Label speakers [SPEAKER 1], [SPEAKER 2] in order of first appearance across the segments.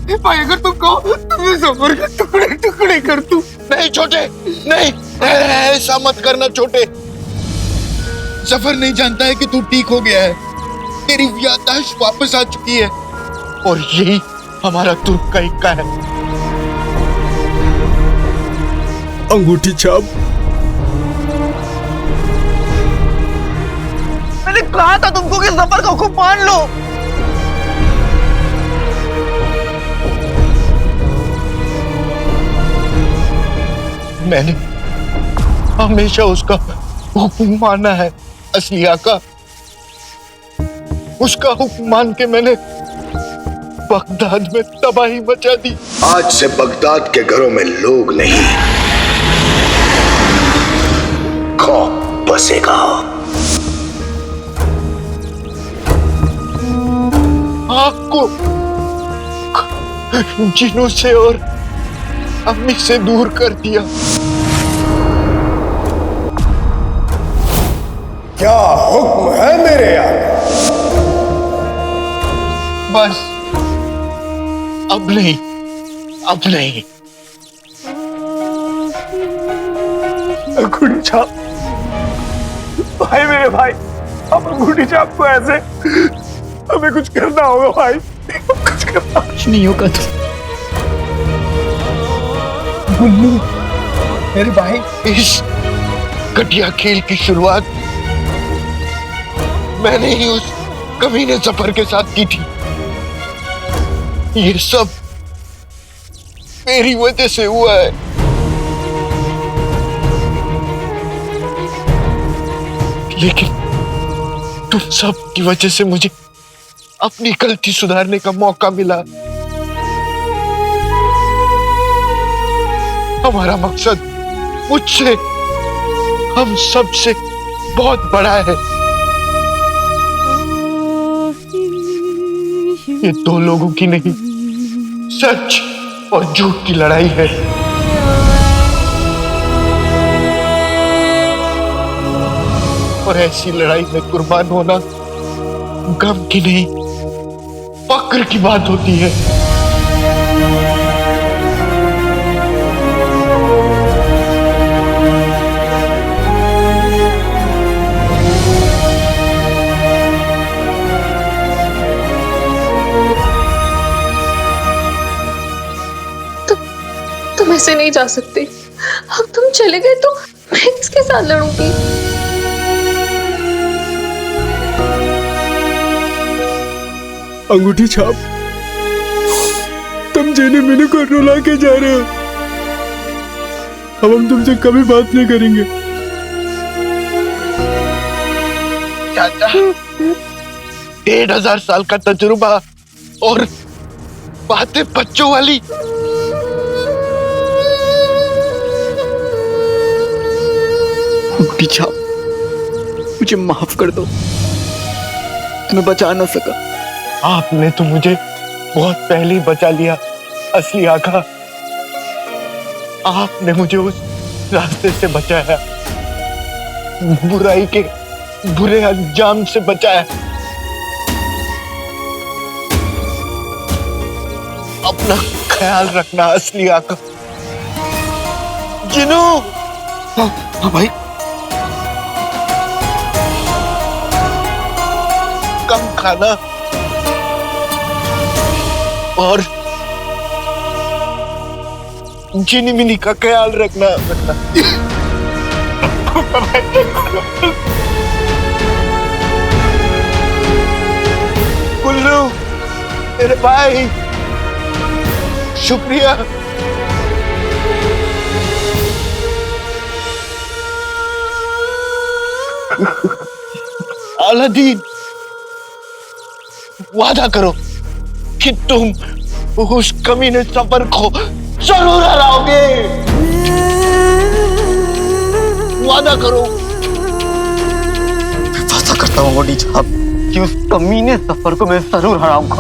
[SPEAKER 1] भाई अगर तुम कहो तो मैं सफर के टुकड़े टुकड़े कर दूं।
[SPEAKER 2] नहीं छोटे, नहीं, ऐसा मत करना छोटे। सफर नहीं जानता है कि तू ठीक हो गया है। तेरी याददाश्त वापस आ चुकी है और यही हमारा तुर्क का इक्का है।
[SPEAKER 3] अंगूठी छाप।
[SPEAKER 1] मैंने कहा था तुमको कि सफर का हुक्म मान लो।
[SPEAKER 2] मैंने हमेशा उसका हुक्म माना है असली आका। उसका हुक्म मान के मैंने बगदाद में तबाही मचा दी।
[SPEAKER 4] आज से बगदाद के घरों में लोग नहीं, खौफ बसेगा।
[SPEAKER 2] आग को जिनों से और अम्मी से दूर कर दिया।
[SPEAKER 4] क्या हुक्म है मेरे आका?
[SPEAKER 2] बस अब नहीं, अब नहीं।
[SPEAKER 1] अंगूठी छाप भाई, मेरे भाई, अब अंगूठी छाप को ऐसे हमें कुछ करना होगा भाई, कुछ करना।
[SPEAKER 3] कुछ नहीं होगा तो
[SPEAKER 1] गुल्लू मेरे भाई,
[SPEAKER 2] इस घटिया खेल की शुरुआत मैंने ही उस कमीने सफर के साथ की थी। ये सब मेरी वजह से हुआ है। लेकिन तुम सब की वजह से मुझे अपनी गलती सुधारने का मौका मिला। हमारा मकसद मुझसे, हम सबसे बहुत बड़ा है। ये दो लोगों की नहीं, सच और झूठ की लड़ाई है। और ऐसी लड़ाई में कुर्बान होना गम की नहीं, फक्र की बात होती है।
[SPEAKER 5] तुम ऐसे नहीं जा सकते। अब तुम चले गए तो मैं किसके साथ लड़ूंगी?
[SPEAKER 3] अंगूठी छाप, तुम जेने मैंने को रुला के जा रहे हो। अब हम तुमसे कभी बात नहीं करेंगे।
[SPEAKER 2] चाचा, 1500 साल का तजुर्बा और बातें बच्चों वाली।
[SPEAKER 3] अंगूठी छाप, मुझे माफ कर दो, तुम्हें बचा ना सका।
[SPEAKER 2] आपने तो मुझे बहुत पहले ही बचा लिया असली आका। आपने मुझे उस रास्ते से बचाया, बुराई के बुरे अंजाम से बचाया। अपना ख्याल रखना असली आका। जिनू।
[SPEAKER 1] हाँ भाई,
[SPEAKER 2] कम खाना और जिनी मिनी का ख्याल रखना। गुल्लू मेरे भाई, शुक्रिया। अलादीन, वादा करो कि तुम उस कमीने सफर को जरूर हराओगे। वादा करो।
[SPEAKER 1] वादा करता हूँ अंगूठी छाप कि उस कमीने सफर को मैं जरूर हराऊंगा।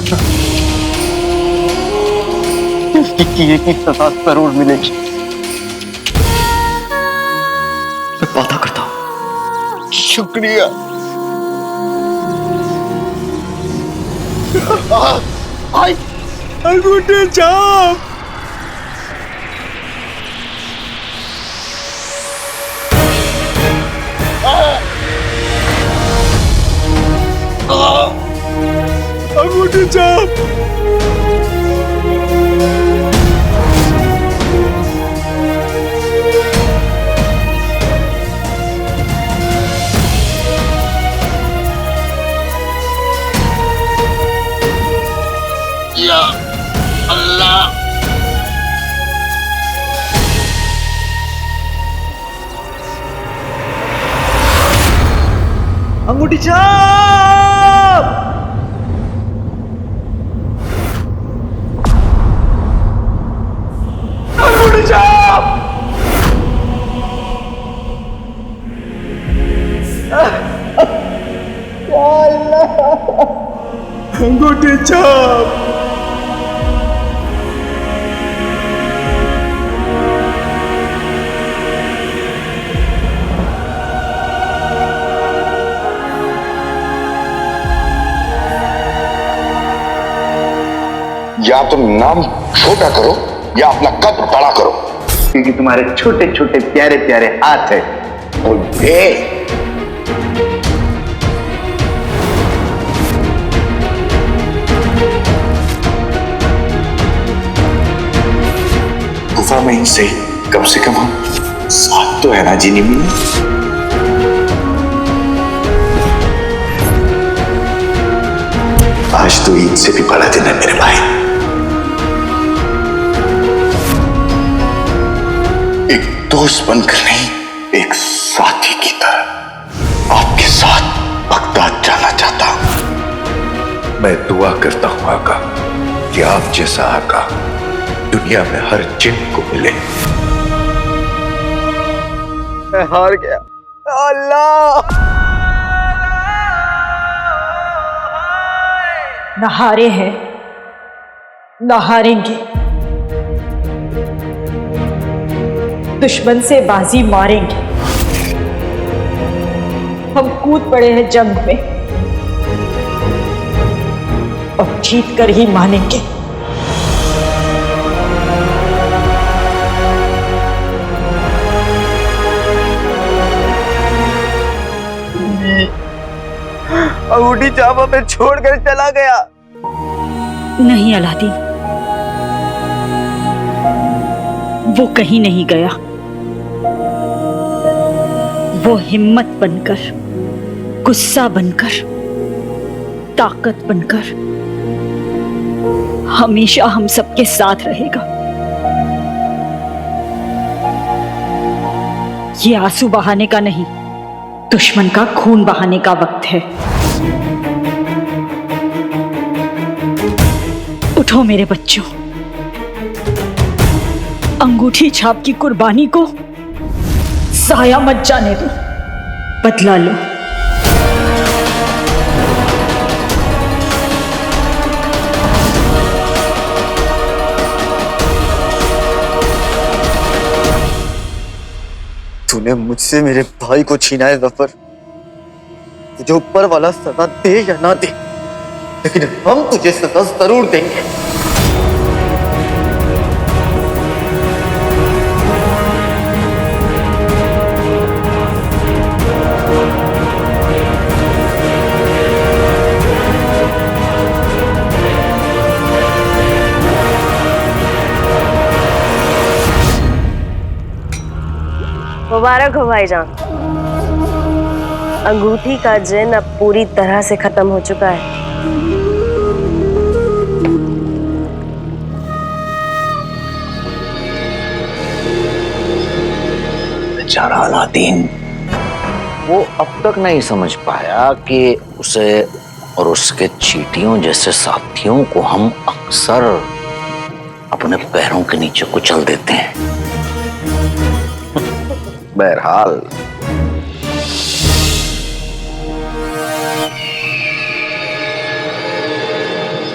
[SPEAKER 1] उसकी किए की सजा जरूर मिलेगी। मैं वादा करता हूँ।
[SPEAKER 2] शुक्रिया। भाई
[SPEAKER 1] अंगूठी छाप। अंगूठी छाप।
[SPEAKER 2] या अल्लाह।
[SPEAKER 3] अंगूठी छाप।
[SPEAKER 1] अंगूठी छाप। अंगूठी छाप।
[SPEAKER 4] या तुम नाम छोटा करो या अपना कद बड़ा करो,
[SPEAKER 6] क्योंकि तुम्हारे छोटे छोटे प्यारे प्यारे हाथ है।
[SPEAKER 4] और बे गुफा में ही सही, कम से कम हम साथ तो है ना जीनी में। आज तो ईद से भी बड़ा दिन है मेरे भाई। एक दोस्त बनकर नहीं, एक साथी की तरह आपके साथ बगदाद जाना चाहता हूं। मैं दुआ करता हूं आका कि आप जैसा आका दुनिया में हर जिन को मिले।
[SPEAKER 3] मैं हार गया। अल्लाह।
[SPEAKER 7] न हारे हैं न हारेंगे, दुश्मन से बाजी मारेंगे। हम कूद पड़े हैं जंग में और जीत कर ही मानेंगे।
[SPEAKER 3] अंगूठी छाप हमें छोड़कर चला गया।
[SPEAKER 7] नहीं अलादीन, वो कहीं नहीं गया। वो हिम्मत बनकर, गुस्सा बनकर, ताकत बनकर हमेशा हम सबके साथ रहेगा। ये आंसू बहाने का नहीं, दुश्मन का खून बहाने का वक्त है। उठो मेरे बच्चों, अंगूठी छाप की कुर्बानी को जाया मत जाने दो, बदला लो।
[SPEAKER 3] तूने मुझसे मेरे भाई को छीना है जफर। तुझे ऊपर वाला सजा दे या ना दे, लेकिन हम तुझे सजा जरूर देंगे।
[SPEAKER 8] मुबारक हो भाईजान, अंगूठी का जिन अब पूरी तरह से खत्म हो चुका है।
[SPEAKER 6] बेचारा अलादीन, वो अब तक नहीं समझ पाया कि उसे और उसके चींटियों जैसे साथियों को हम अक्सर अपने पैरों के नीचे कुचल देते हैं। बहरहाल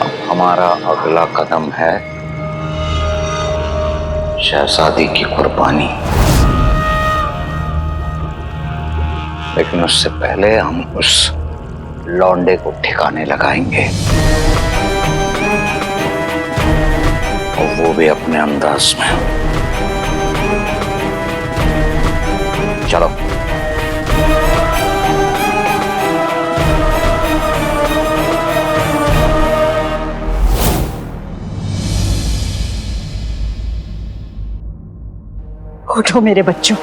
[SPEAKER 6] अब हमारा अगला कदम है शहजादी की कुर्बानी, लेकिन उससे पहले हम उस लौंडे को ठिकाने लगाएंगे। भी अपने अंदाज में। चलो।
[SPEAKER 7] उठो मेरे बच्चों।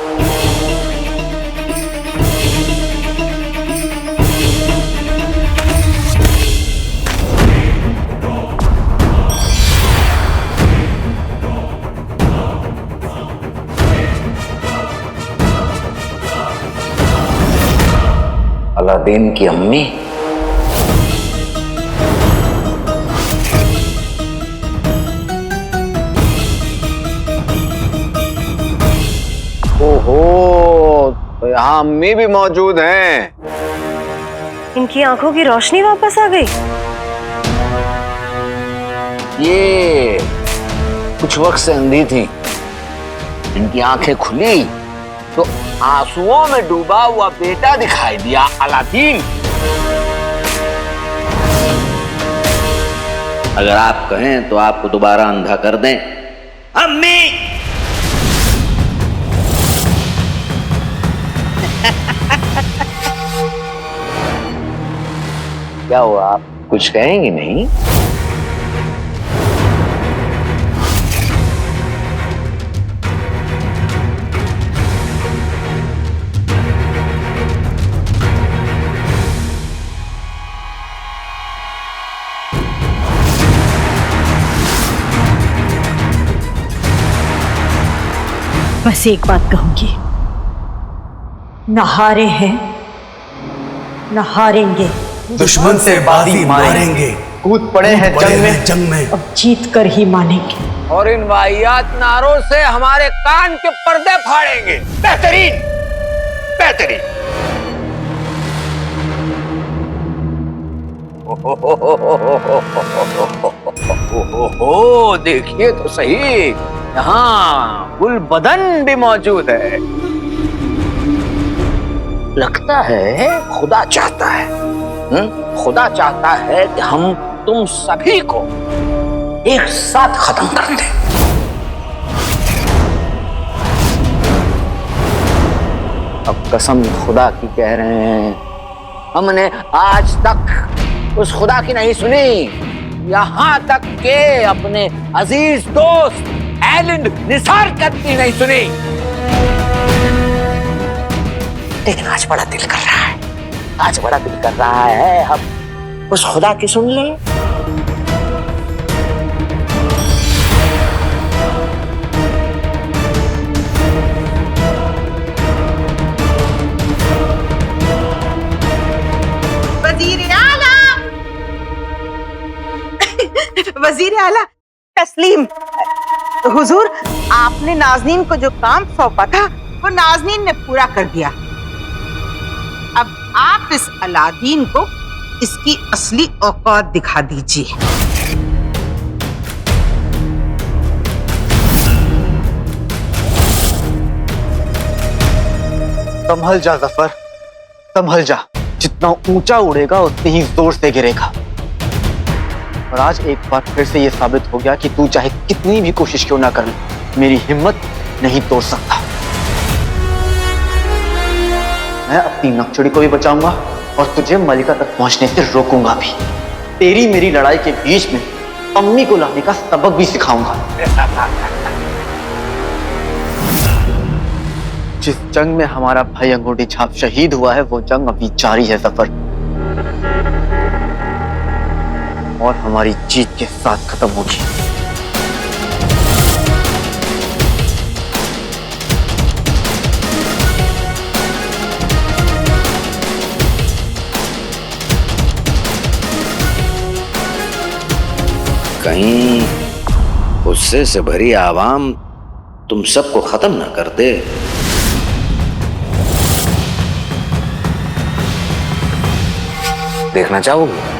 [SPEAKER 6] अलादीन की अम्मी,
[SPEAKER 3] ओहो, तो यहाँ अम्मी भी मौजूद हैं।
[SPEAKER 8] इनकी आंखों की रोशनी वापस आ गई।
[SPEAKER 6] ये कुछ वक्त से अंधी थी, इनकी आंखें खुली तो आंसुओं में डूबा हुआ बेटा दिखाई दिया, अलादीन। अगर आप कहें तो आपको दोबारा अंधा कर दें। अम्मी क्या हुआ, आप कुछ कहेंगी नहीं?
[SPEAKER 7] बस एक बात कहूंगी, न हारे हैं न हारेंगे,
[SPEAKER 9] दुश्मन से बाजी मारेंगे,
[SPEAKER 3] कूद पड़े हैं जंग में,
[SPEAKER 7] अब जीत कर ही मानेंगे।
[SPEAKER 6] और इन वाहियात नारों से हमारे कान के पर्दे फाड़ेंगे। बेहतरीन, बेहतरीन। ओहो, देखिए तो सही, यहाँ गुलबदन भी मौजूद है। लगता है खुदा चाहता है, खुदा चाहता है कि हम तुम सभी को एक साथ खत्म कर दें। अब कसम खुदा की कह रहे हैं, हमने आज तक उस खुदा की नहीं सुनी, यहां तक के अपने अजीज दोस्त एलिंड निसार की नहीं सुनी। लेकिन आज बड़ा दिल कर रहा है, आज बड़ा दिल कर रहा है हम उस खुदा की सुन ले।
[SPEAKER 10] वजीर आला तस्लीम, हुजूर, आपने नाज़नीन को जो काम सौंपा था वो नाज़नीन ने पूरा कर दिया। अब आप इस अलादीन को इसकी असली औकात दिखा दीजिए।
[SPEAKER 3] संभल जा जफर, संभल जा। जितना ऊंचा उड़ेगा उतनी ही जोर से गिरेगा। और आज एक बार फिर से ये साबित हो गया कि तू चाहे कितनी भी कोशिश क्यों ना कर ले, मेरी हिम्मत नहीं तोड़ सकता। मैं अपनी नकचड़ी को भी बचाऊंगा और तुझे मलिका तक पहुंचने से रोकूंगा भी। तेरी मेरी लड़ाई के बीच में अम्मी को लाने का सबक भी सिखाऊंगा। जिस जंग में हमारा भाई अंगूठी छाप शहीद हुआ है, वो जंग अभी जारी है सफर, और हमारी जीत के साथ खत्म होगी।
[SPEAKER 6] कहीं गुस्से से भरी आवाम तुम सबको खत्म ना कर दे। देखना चाहोगे?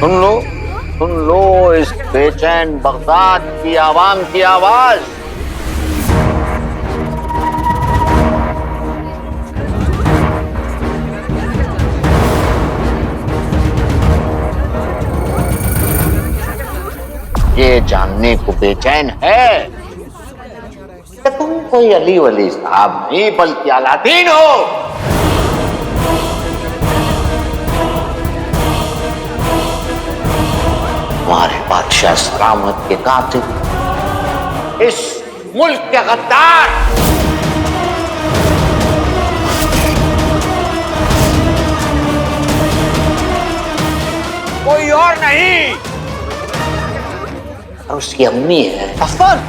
[SPEAKER 6] सुन लो इस बेचैन बगदाद की आवाम की आवाज। ये जानने को बेचैन है कि तुम कोई अली वली साहब नहीं बल्कि अलादीन हो। हमारे बादशाह सलामत के कातिल, इस मुल्क के गद्दार। कोई और नहीं, और उसकी अम्मी है।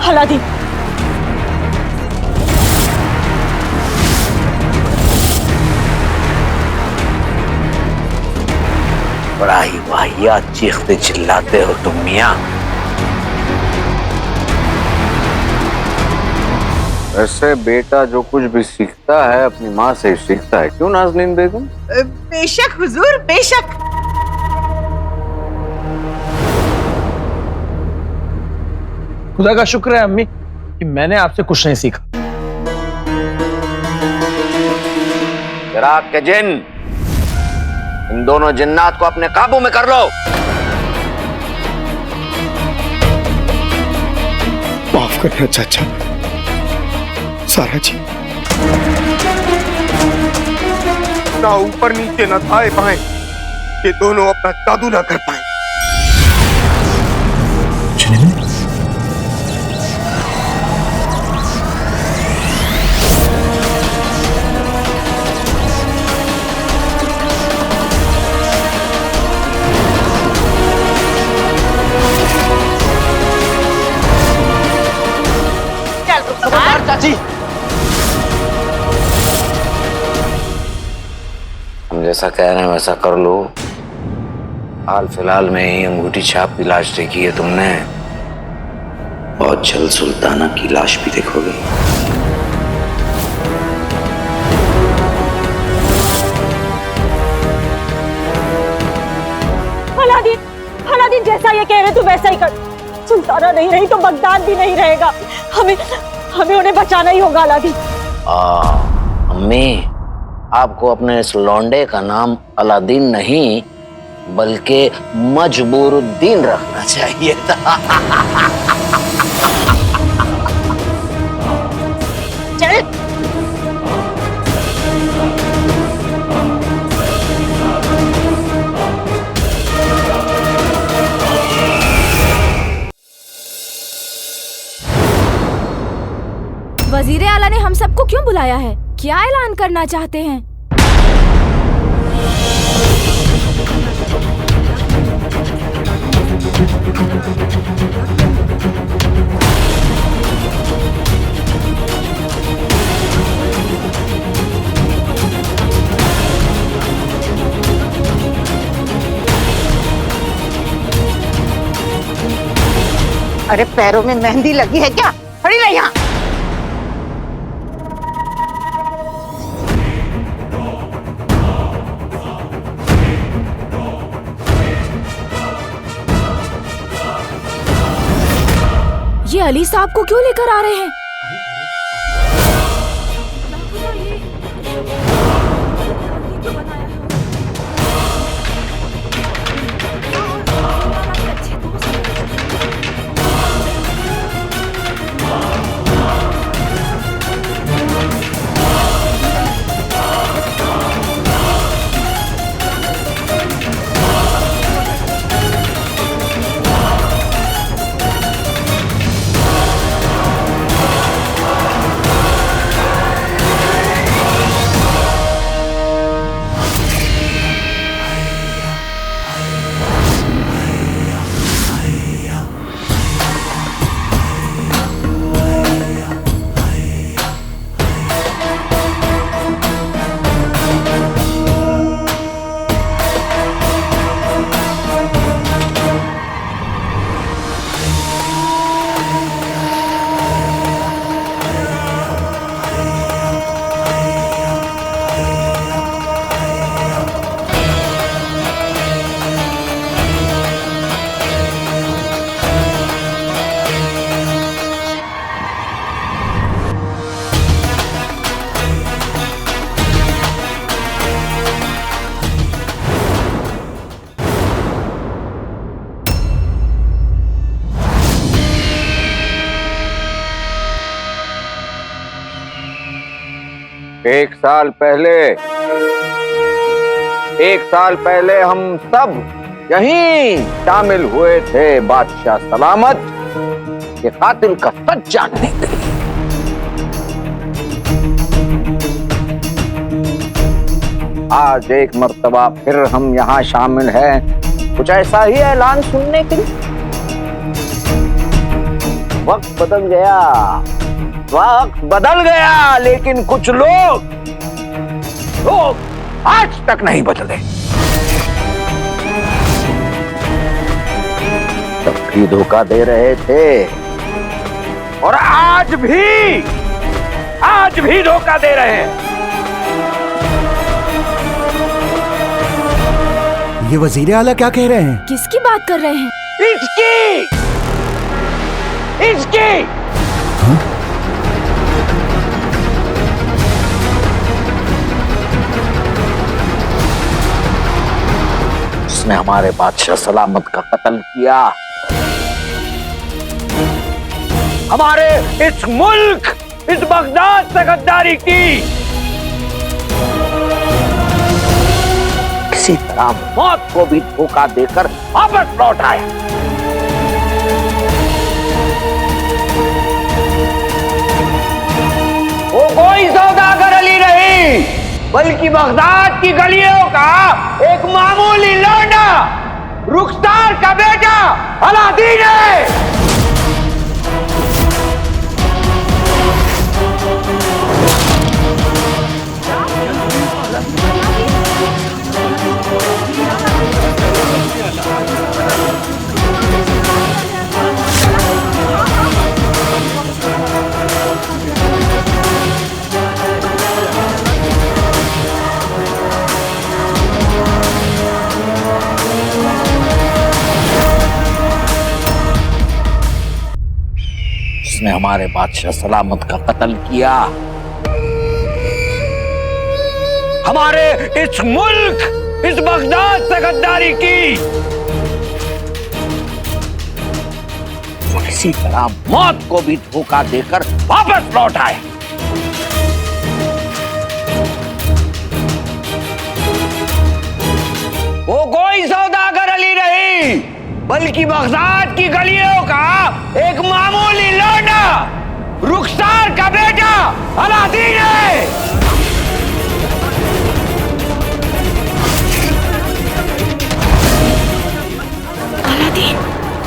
[SPEAKER 7] अलादीन,
[SPEAKER 6] बड़ा ही वाहियात चीखते चिल्लाते हो तुम मियां।
[SPEAKER 11] वैसे बेटा जो कुछ भी सीखता है अपनी माँ से ही सीखता है, क्यों नाज़नीन बेगम?
[SPEAKER 10] बेशक हुजूर, बेशक।
[SPEAKER 1] खुदा का शुक्र है अम्मी कि मैंने आपसे कुछ नहीं सीखा।
[SPEAKER 6] चिराग के जिन, इन दोनों जिन्नात को अपने काबू में कर लो।
[SPEAKER 2] माफ करना चाचा, सारा जी।
[SPEAKER 1] ना ऊपर नीचे ना दाएं बाएं, ये दोनों अपना जादू ना कर पाए।
[SPEAKER 3] चाची,
[SPEAKER 6] हम जैसा कह रहे हैं वैसा कर लो। हाल फिलहाल में ही अंगूठी छाप की लाश देखी है तुमने, बहुत जल्द सुल्ताना की लाश भी देखोगे।
[SPEAKER 7] अलादीन, अलादीन जैसा ये कह रहे तू वैसा ही कर। सुल्ताना नहीं रही तो बगदाद भी नहीं रहेगा। हमें उन्हें बचाना ही होगा अलादीन।
[SPEAKER 6] अम्मी, आपको अपने इस लौंडे का नाम अलादीन नहीं बल्कि मजबूरुद्दीन रखना चाहिए था।
[SPEAKER 10] चल।
[SPEAKER 5] वजीर आला ने हम सबको क्यों बुलाया है? क्या ऐलान करना चाहते हैं?
[SPEAKER 10] अरे पैरों में मेहंदी लगी है क्या? खड़ी रह यहाँ।
[SPEAKER 5] ये अली साहब को क्यों लेकर आ रहे हैं?
[SPEAKER 11] एक साल पहले हम सब यहीं शामिल हुए थे बादशाह सलामत के कातिल का सच जानने के लिए। आज एक मर्तबा फिर हम यहाँ शामिल हैं कुछ ऐसा ही ऐलान सुनने के लिए। वक्त बदल गया लेकिन कुछ लोग आज तक नहीं बदले। तब भी धोखा दे रहे थे और आज भी धोखा दे रहे हैं।
[SPEAKER 9] ये वजीर आला क्या कह रहे हैं?
[SPEAKER 7] किसकी बात कर रहे हैं?
[SPEAKER 11] इसकी उसने हमारे बादशाह सलामत का कत्ल किया। हमारे इस मुल्क, इस बगदाद से गद्दारी की। किसी तरह मौत को भी धोखा देकर वापस लौट आया। वो कोई सौदागर अली नहीं बल्कि बगदाद की गलियों का एक मामूली लौंडा, रुखसार का बेटा अलादीन है। उसने हमारे बादशाह सलामत का कत्ल किया। हमारे इस मुल्क, इस बगदाद से गद्दारी की। किसी तरह मौत को भी धोखा देकर वापस लौट आए। वो कोई सौदागर अली नहीं बल्कि बगदाद की गलियों का एक मामूली लौंडा, रुखसार का बेटा अलादीन है।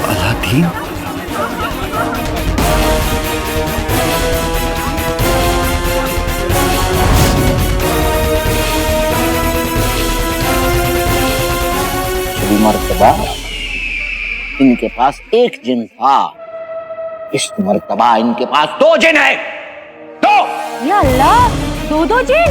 [SPEAKER 9] अलादीन?
[SPEAKER 6] मर्तबा इनके पास एक जिन था, इस मर्तबा इनके पास 2 जिन है।
[SPEAKER 7] या अल्लाह, 2 जिन?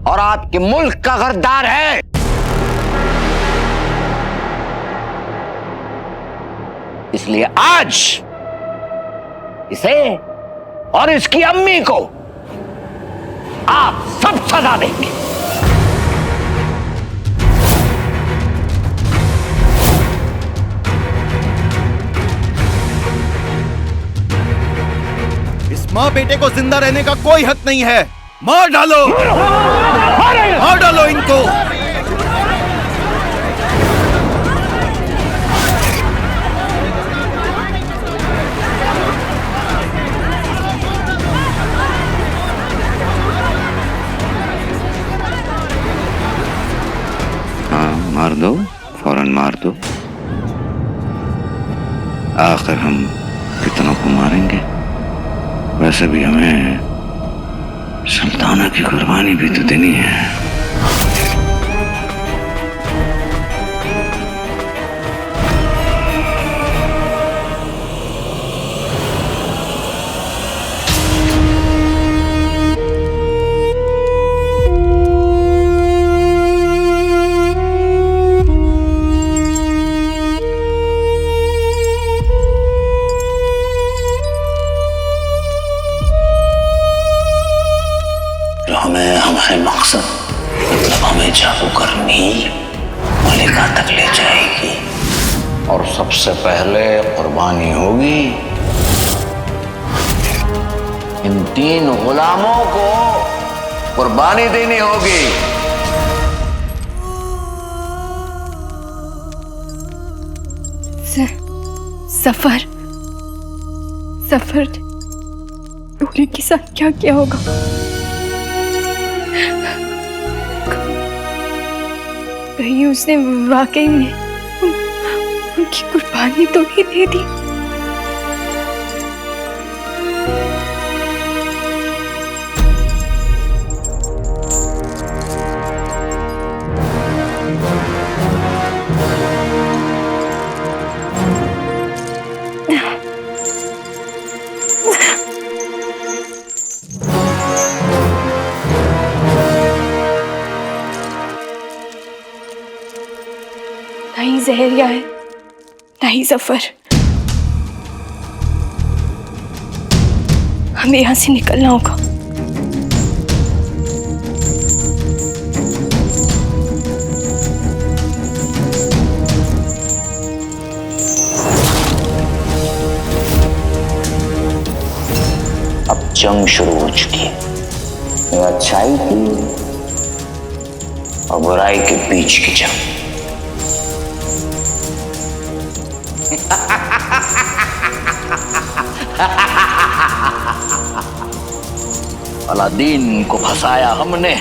[SPEAKER 6] और आपके मुल्क का गद्दार है। इसलिए आज इसे और इसकी अम्मी को आप सब सजा देंगे।
[SPEAKER 9] इस माँ बेटे को जिंदा रहने का कोई हक नहीं है। मार डालो, मार डालो इनको।
[SPEAKER 6] आखिर हम कितनों को मारेंगे? वैसे भी हमें सुल्ताना की कुर्बानी भी तो देनी है। हमें मकसद मतलब हमें जादूगर नील मलिका तक ले जाएगी और सबसे पहले कुर्बानी होगी इन 3 गुलामों को कुर्बानी देनी होगी।
[SPEAKER 5] सफर टोली के साथ क्या क्या होगा? कहीं उसने वाकई में उनकी कुर्बानी तो नहीं दे दी? नहीं जहरिया है, नहीं सफर। हमें यहां से निकलना होगा।
[SPEAKER 6] अब जंग शुरू हो चुकी है। ये अच्छाई की और बुराई के बीच की जंग। अलादीन को फंसाया हमने,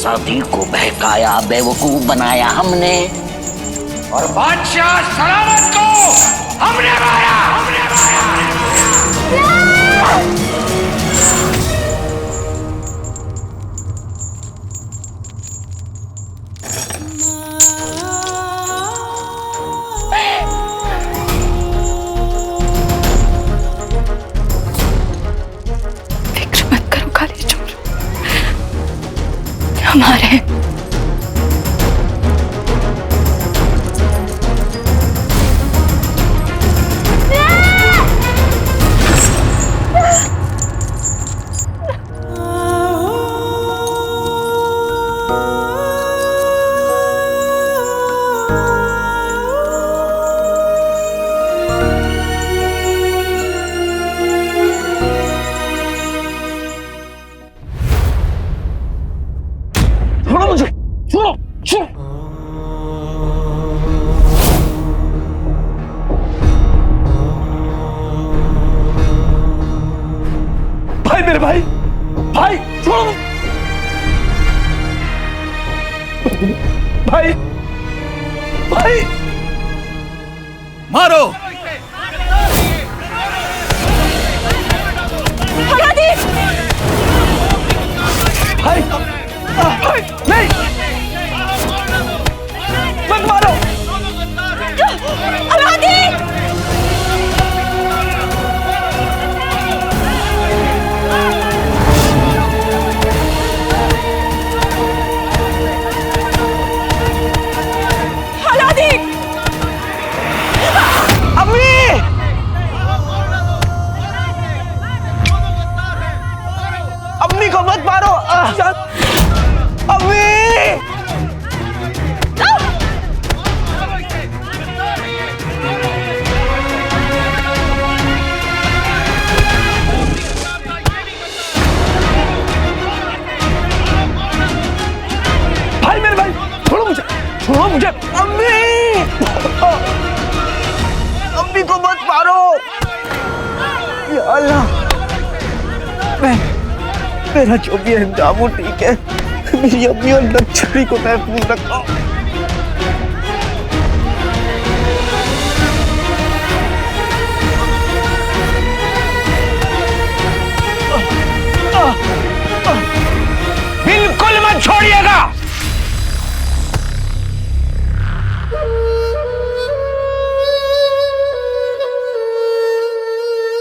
[SPEAKER 6] साथी को बहकाया, बेवकूफ बनाया हमने, और बादशाह सलामत को हमने मारा।
[SPEAKER 5] हमारे
[SPEAKER 1] मेरे भाई, भाई छोड़ो, भाई, भाई
[SPEAKER 9] मारो।
[SPEAKER 1] भाई, भाई नहीं, मत मारो। अम्मी को मत मारो। अम्मी, भाई मेरे भाई, छोड़ो मुझे, छोड़ो मुझे। अम्मी, अम्मी को मत मारो। या अल्लाह, मेरा जो भी अंजाम हो ठीक है, मेरी अम्मी और लक्ष्मी को महफूज रखो।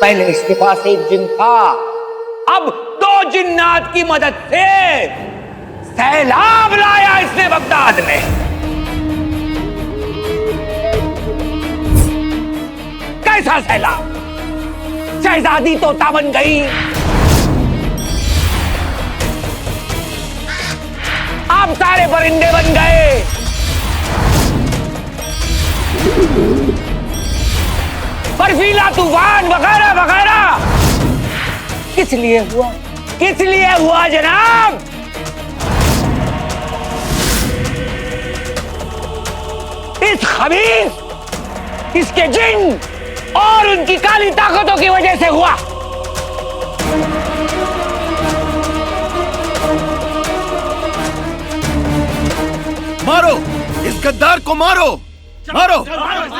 [SPEAKER 11] पहले इसके पास एक जिन था, अब 2 जिन्नात की मदद से सैलाब लाया इसने बगदाद में। कैसा सैलाब? शहजादी तोता बन गई, आप सारे परिंदे बन गए, बर्फीला तूफान वगैरह वगैरह। किस लिए हुआ? किस लिए हुआ जनाब? इस खबीस, इसके जिन और उनकी काली ताकतों की वजह से हुआ।
[SPEAKER 9] मारो इस गद्दार को, मारो मारो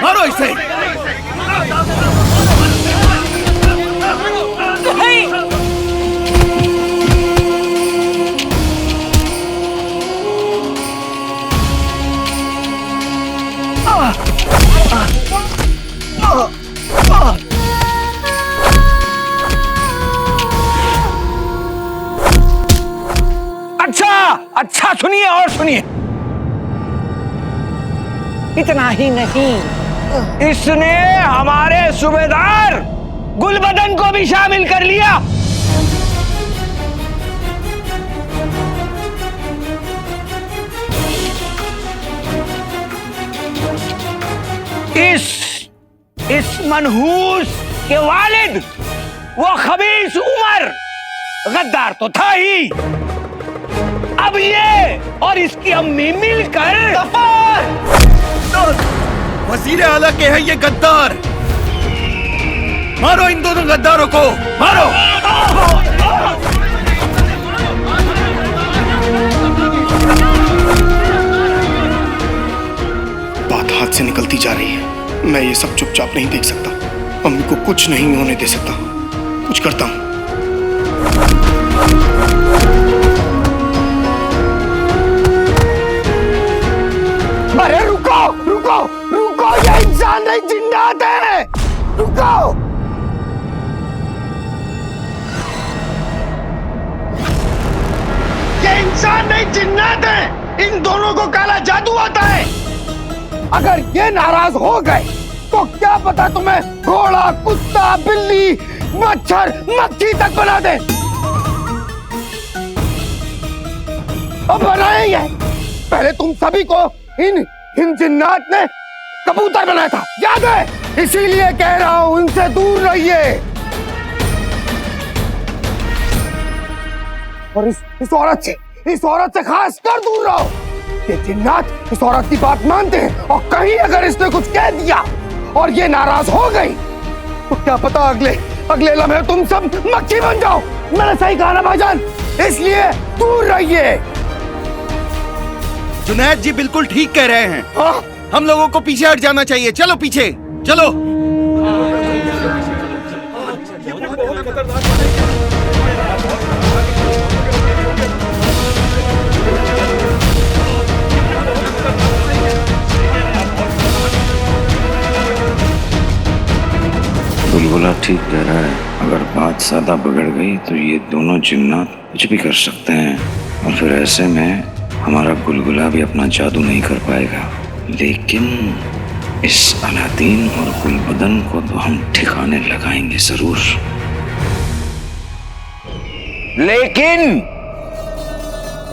[SPEAKER 9] मारो इसे।
[SPEAKER 11] अच्छा सुनिए और सुनिए। इतना ही नहीं, इसने हमारे सूबेदार गुलबदन को भी शामिल कर लिया। इस मनहूस के वालिद वो खबीस उमर गद्दार तो था ही, अब ये और इसकी अम्मी मिलकर
[SPEAKER 9] वजीर आला के हैं ये गद्दार। मारो इन दोनों गद्दारों को, मारो।
[SPEAKER 1] बात हाथ से निकलती जा रही है। मैं ये सब चुपचाप नहीं देख सकता। अम्मी को कुछ नहीं होने दे सकता। कुछ करता हूं।
[SPEAKER 11] अरे रुको रुको रुको, ये इंसान नहीं जिन्नात है, रुको।
[SPEAKER 2] ये इंसान नहीं जिन्नात है। इन दोनों को काला जादू आता है।
[SPEAKER 11] अगर ये नाराज हो गए तो क्या पता तुम्हें घोड़ा, कुत्ता, बिल्ली, मच्छर, मक्खी तक बना दे। अब बनाएंगे। पहले तुम सभी को इन जिन्नात ने कबूतर बनाया था, याद है? इसीलिए कह रहा हूं, इनसे दूर रहिए। और इस औरत से खास कर दूर रहो। ये जिन्नात इस औरत की बात मानते हैं, और कहीं अगर इसने कुछ कह दिया और ये नाराज हो गई तो क्या पता अगले लम्हे तुम सब मक्खी बन जाओ। मैंने सही कहा ना भाईजान? इसलिए दूर रहिए।
[SPEAKER 9] जुनैद जी बिल्कुल ठीक कह रहे हैं।
[SPEAKER 11] हाँ?
[SPEAKER 9] हम लोगों को पीछे हट जाना चाहिए। चलो पीछे चलो।
[SPEAKER 4] बुलबुला ठीक कह रहा है। अगर बात ज्यादा बिगड़ गई तो ये दोनों जिन्नात कुछ भी कर सकते हैं, और फिर ऐसे में हमारा गुलगुला भी अपना जादू नहीं कर पाएगा। लेकिन इस अलादीन और गुलबदन को तो हम ठिकाने लगाएंगे जरूर।
[SPEAKER 11] लेकिन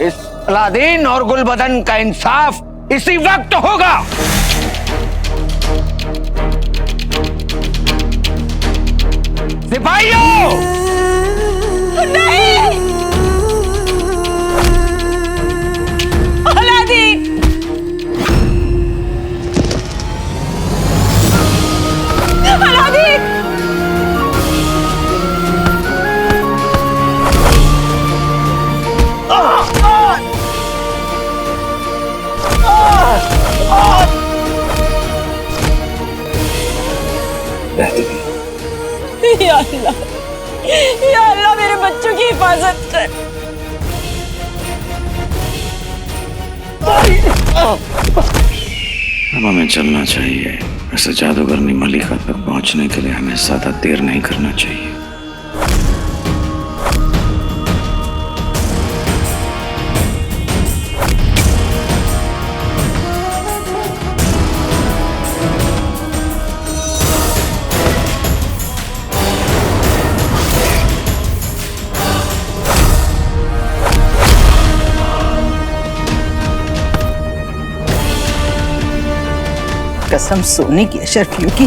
[SPEAKER 11] इस अलादीन और गुलबदन का इंसाफ इसी वक्त होगा। सिपाहियों!
[SPEAKER 7] नहीं! अलादीन! अलादीन! या अल्लाह मेरे बच्चों की हिफाजत कर।
[SPEAKER 4] अब हमें चलना चाहिए।
[SPEAKER 6] वैसे जादूगरनी मलिका तक पहुंचने के लिए हमें ज्यादा देर नहीं करना चाहिए।
[SPEAKER 10] कसम सोने की अशरफियों की,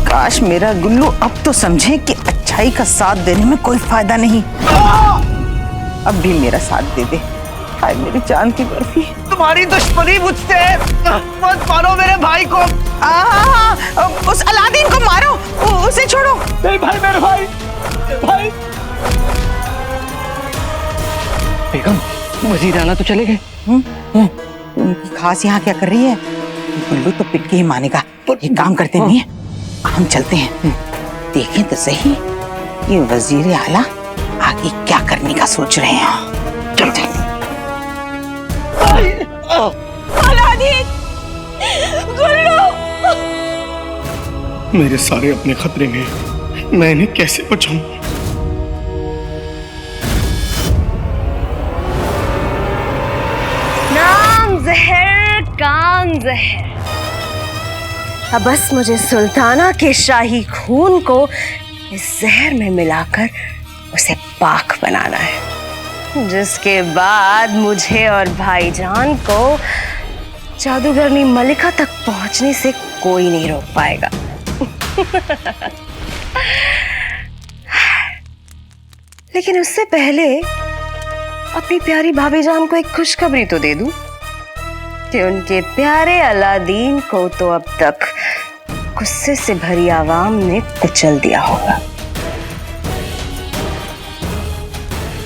[SPEAKER 10] काश मेरा गुल्लू अब तो समझे कि अच्छाई का साथ देने में कोई फायदा नहीं। अब भी मेरा साथ दे दे। हाय मेरी जान की बर्फी।
[SPEAKER 3] तुम्हारी दुश्मनी मुझसे मत मारो मेरे भाई को।
[SPEAKER 10] उस अलादीन को मारो, उसे छोड़ो।
[SPEAKER 1] नहीं भाई, मेरे भाई भाई।
[SPEAKER 3] बेगम, वजीर आला तो चले गए।
[SPEAKER 10] उनकी खास यहाँ क्या कर रही है? गुल्लू तो पिट के ही मानेगा। एक काम करते नहीं है, हम चलते हैं, देखें तो सही ये वजीर आला आगे क्या करने का सोच रहे हैं। चलते हैं।
[SPEAKER 7] अलादीन, गुल्लू।
[SPEAKER 11] मेरे सारे अपने खतरे में, मैं इन्हें कैसे बचाऊं?
[SPEAKER 8] नाम जहर, काम जहर। अब बस मुझे सुल्ताना के शाही खून को इस जहर में मिलाकर उसे पाक बनाना है, जिसके बाद मुझे और भाईजान को जादूगरनी मलिका तक पहुंचने से कोई नहीं रोक पाएगा। लेकिन उससे पहले अपनी प्यारी भाभी जान को एक खुशखबरी तो दे दूं कि उनके प्यारे अलादीन को तो अब तक गुस्से से भरी आवाम ने कुचल दिया होगा।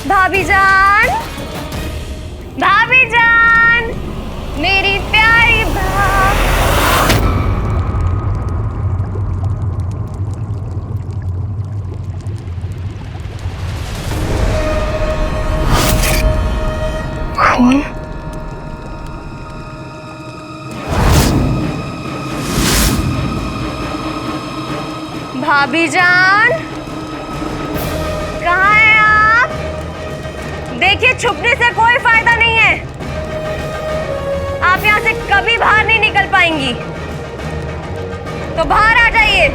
[SPEAKER 8] भाभी जान, भाभी जान, मेरी प्यारी खून। भाभी जान, कहाँ हैं आप? देखिए, छुपने से कोई फायदा नहीं है। आप यहाँ से कभी बाहर नहीं निकल पाएंगी, तो बाहर आ जाइए।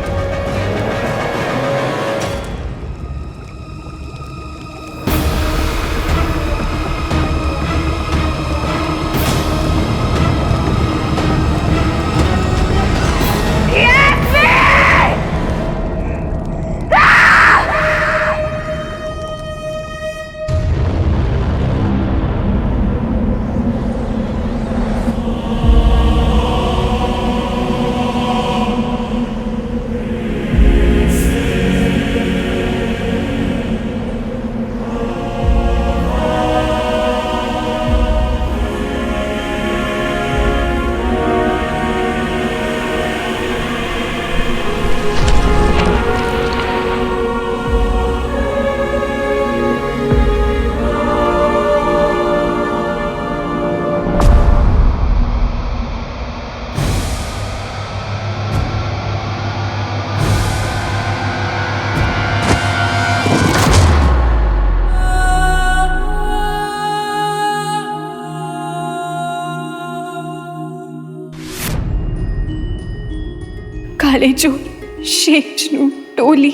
[SPEAKER 5] काले चोर, शेख जनू, टोली,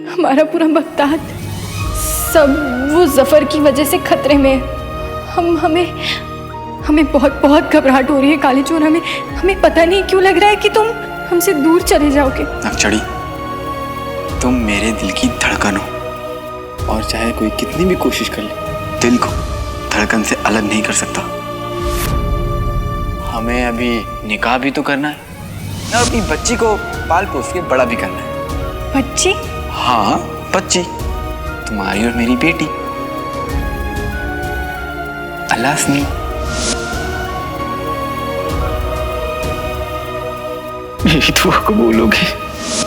[SPEAKER 5] हमारा पूरा बगदाद, सब वो जफर की वजह से खतरे में है। हमें बहुत बहुत घबराहट हो रही है काले चोर। हमें पता नहीं क्यों लग रहा है कि तुम हमसे दूर चले जाओगे।
[SPEAKER 3] नक्चड़ी, तुम मेरे दिल की धड़कन हो, और चाहे कोई कितनी भी कोशिश कर ले, दिल को धड़कन से अलग नहीं कर सकता। हमें अभी निकाह भी तो करना है और अपनी बच्ची को पाल पोस के बड़ा भी करना है।
[SPEAKER 5] बच्ची?
[SPEAKER 3] हाँ, बच्ची, तुम्हारी और मेरी बेटी अलास्नी।
[SPEAKER 1] मेरी दुआ को बोलोगे,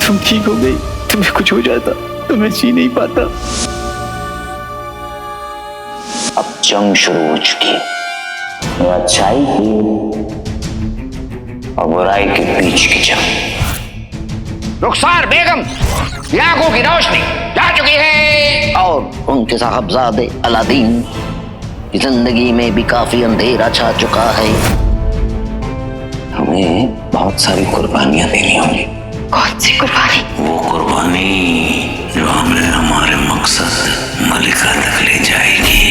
[SPEAKER 1] तुम ठीक हो गई, तुम्हें कुछ हो जाता तो मैं जी नहीं पाता।
[SPEAKER 6] अब जंग शुरू हो चुकी है, अच्छाई की और बुराई के बीच की जंग। रुखसार बेगम की आंखों की रोशनी जा चुकी है और उनके साहबजादे अलादीन की जिंदगी में भी काफी अंधेरा छा चुका है। हमें बहुत सारी कुर्बानियां देनी होंगी।
[SPEAKER 8] कौन सी कुर्बानी?
[SPEAKER 6] वो कुर्बानी जो हमें हमारे मकसद मलिका तक ले जाएगी।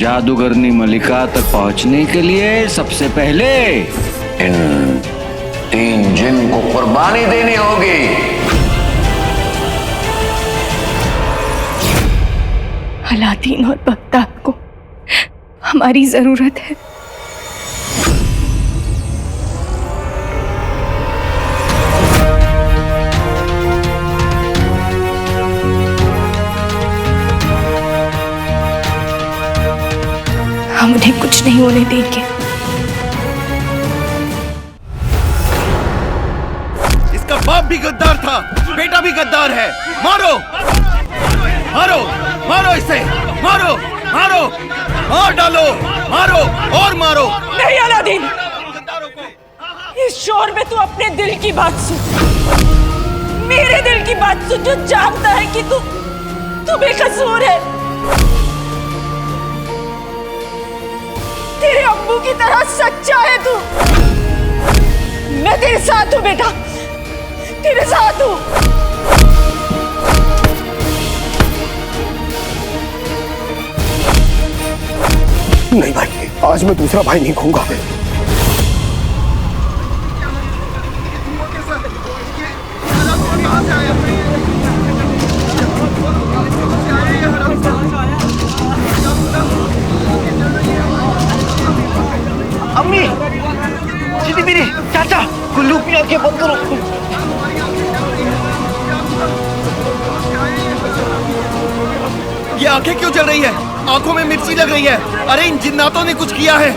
[SPEAKER 9] जादूगरनी मलिका तक पहुंचने के लिए सबसे पहले
[SPEAKER 6] इन 3 जिन को कुर्बानी देनी होगी।
[SPEAKER 5] अलादीन और बगदाद को हमारी जरूरत है। हम उन्हें कुछ नहीं होने देंगे।
[SPEAKER 9] इसका बाप भी गद्दार था, बेटा भी गद्दार है। मारो मारो मारो इसे, मारो मारो, मार डालो, मारो और मारो।
[SPEAKER 7] नहीं अलादीन, इस शोर में तू अपने दिल की बात सुन, मेरे दिल की बात सुन, जो जानता है कि तू बेकसूर है। तेरे अब्बू की तरह सच्चा है तू। मैं तेरे साथ हूँ बेटा, तेरे साथ हूँ।
[SPEAKER 11] नहीं भाई, आज मैं दूसरा भाई नहीं खूंगा।
[SPEAKER 3] अम्मी, सीधी मेरी चाचा, गुल्लू की आंखें बंद करो।
[SPEAKER 9] ये आंखें क्यों जल रही है? आंखों में मिर्ची लग रही है। अरे इन जिन्नातों ने कुछ किया है।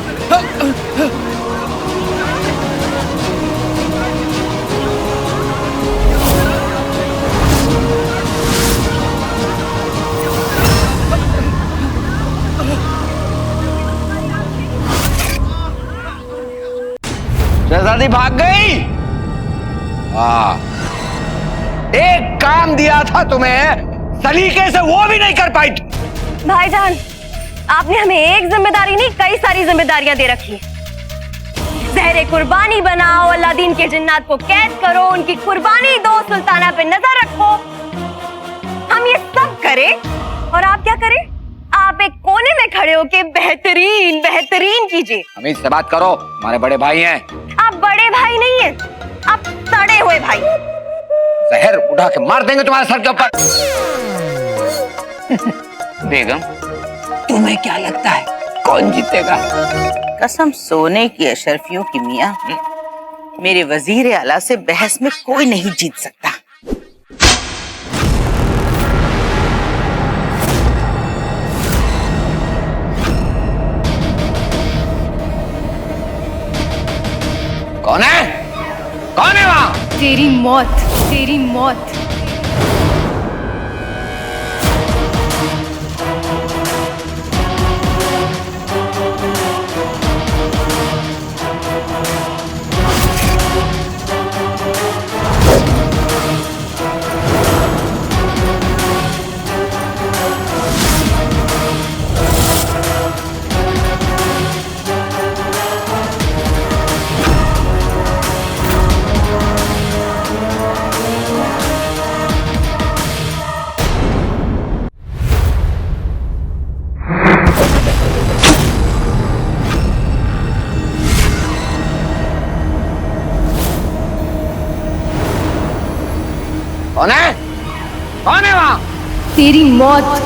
[SPEAKER 6] शहजादी भाग गई। हाँ, एक काम दिया था तुम्हें, सलीके से वो भी नहीं कर पाई।
[SPEAKER 8] भाईजान, आपने हमें एक जिम्मेदारी नहीं कई सारी जिम्मेदारियां दे रखी है। ज़हरे कुर्बानी बनाओ, अलादीन के जिन्नात को कैद करो, उनकी कुर्बानी दो, सुल्ताना पे नजर रखो। हम ये सब करें और आप क्या करें? आप एक कोने में खड़े होके बेहतरीन बेहतरीन कीजिए।
[SPEAKER 6] हमीद से बात करो, हमारे बड़े भाई हैं।
[SPEAKER 8] आप बड़े भाई नहीं हैं, आप सड़े हुए भाई।
[SPEAKER 6] जहर उठा के मार देंगे तुम्हारे सर के ऊपर। बेगम, तुम्हें क्या लगता है कौन जीतेगा?
[SPEAKER 10] कसम सोने की अशरफियों की मियां, मेरे वजीर आला से बहस में कोई नहीं जीत सकता।
[SPEAKER 6] कौन है? कौन है वहां?
[SPEAKER 5] तेरी मौत, तेरी मौत।
[SPEAKER 6] कौन है? कौन है वहां?
[SPEAKER 5] तेरी मौत।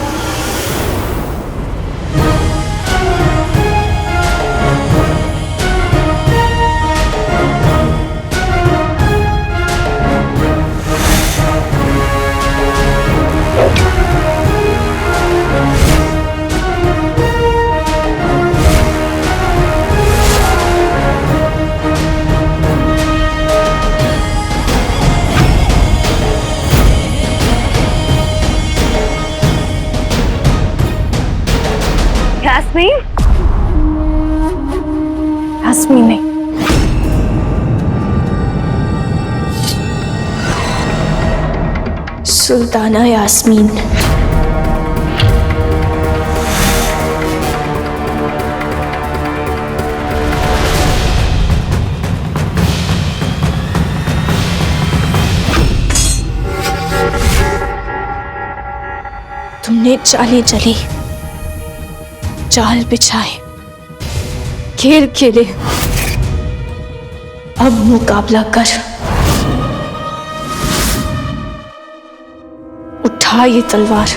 [SPEAKER 8] यास्मीन?
[SPEAKER 5] यास्मीन नहीं, सुल्ताना यास्मीन। तुमने चालें चली, चाल बिछाए, खेल खेले, अब मुकाबला कर। उठा ये तलवार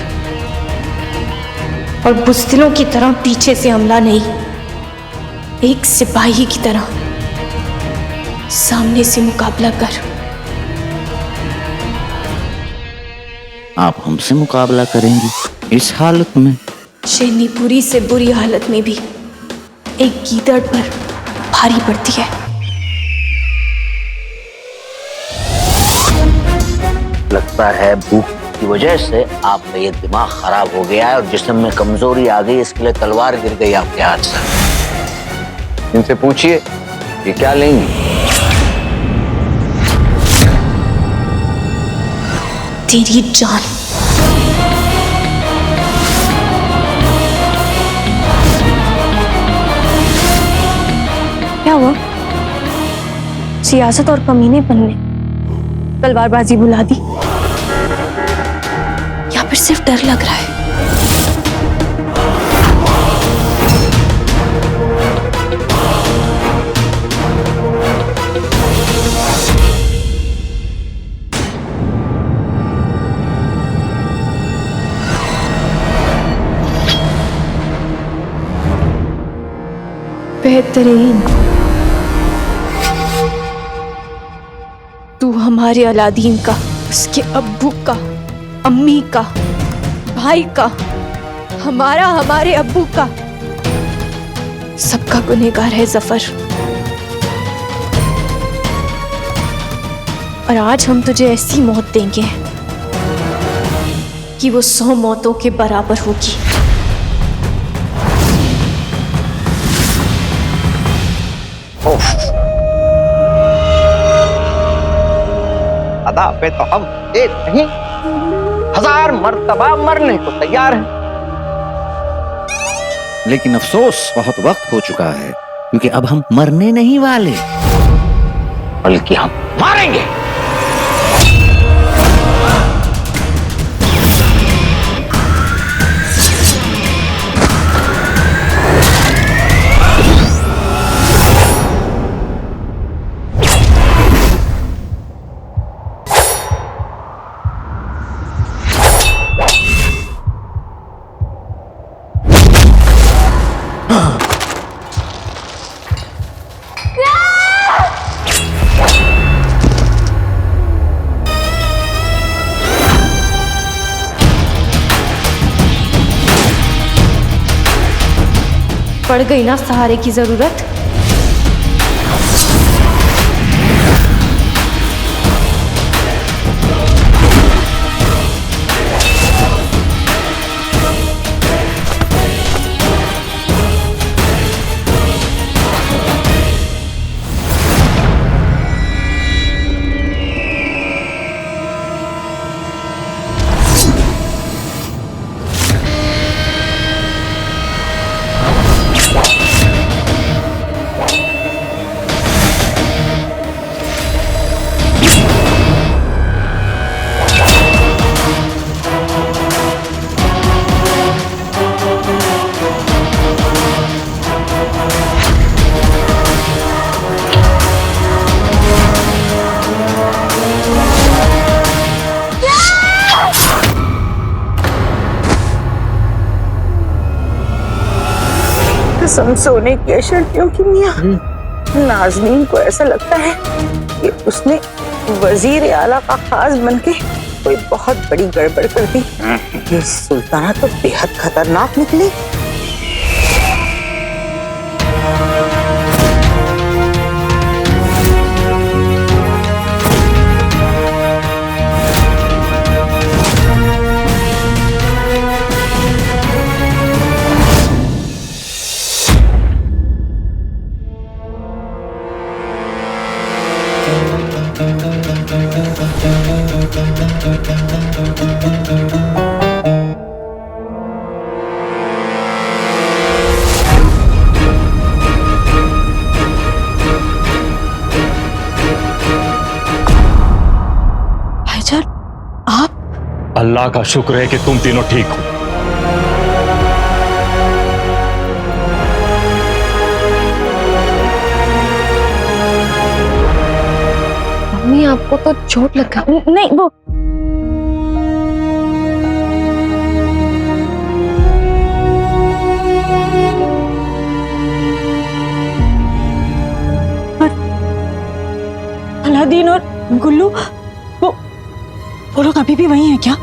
[SPEAKER 5] और बुज़दिलों की तरह पीछे से हमला नहीं, एक सिपाही की तरह सामने से मुकाबला कर।
[SPEAKER 6] आप हमसे मुकाबला करेंगी इस हालत में?
[SPEAKER 5] शेरनीपुरी से बुरी हालत में भी एक गीदड़ पर भारी पड़ती है।
[SPEAKER 6] लगता है भूख की वजह से आपका ये दिमाग खराब हो गया है और जिस्म में कमजोरी आ गई, इसके लिए तलवार गिर गई आपके हाथ से। इनसे पूछिए ये क्या लेंगी।
[SPEAKER 5] तेरी जान। क्या हुआ? सियासत और कमीनेपन ने तलवारबाजी बुला दी या फिर सिर्फ डर लग रहा है? बेहतरीन। तू हमारे अलादीन का, उसके अब्बू का, अम्मी का, भाई का, हमारे अब्बू का, सबका गुनहगार है जफर। और आज हम तुझे ऐसी मौत देंगे कि वो 100 मौतों के बराबर होगी।
[SPEAKER 3] अदा पे तो हम एक नहीं 1000 मर्तबा मरने को तैयार हैं।
[SPEAKER 6] लेकिन अफसोस बहुत वक्त हो चुका है, क्योंकि अब हम मरने नहीं वाले, बल्कि हम मारेंगे।
[SPEAKER 5] पड़ गई ना सहारे की जरूरत।
[SPEAKER 10] कसम सोने की अशर्तियों की मियां, नाजनीन को ऐसा लगता है कि उसने वजीर आला का खास बनके कोई बहुत बड़ी गड़बड़ कर दी। ये सुल्ताना तो बेहद खतरनाक निकली।
[SPEAKER 4] Thank you.
[SPEAKER 7] भाईजान, आप?
[SPEAKER 1] अल्लाह का शुक्र है कि तुम तीनों ठीक हो।
[SPEAKER 5] मम्मी आपको तो चोट लगा?
[SPEAKER 7] नहीं, वो अलादीन और गुल्लू वो लोग अभी भी वही हैं क्या?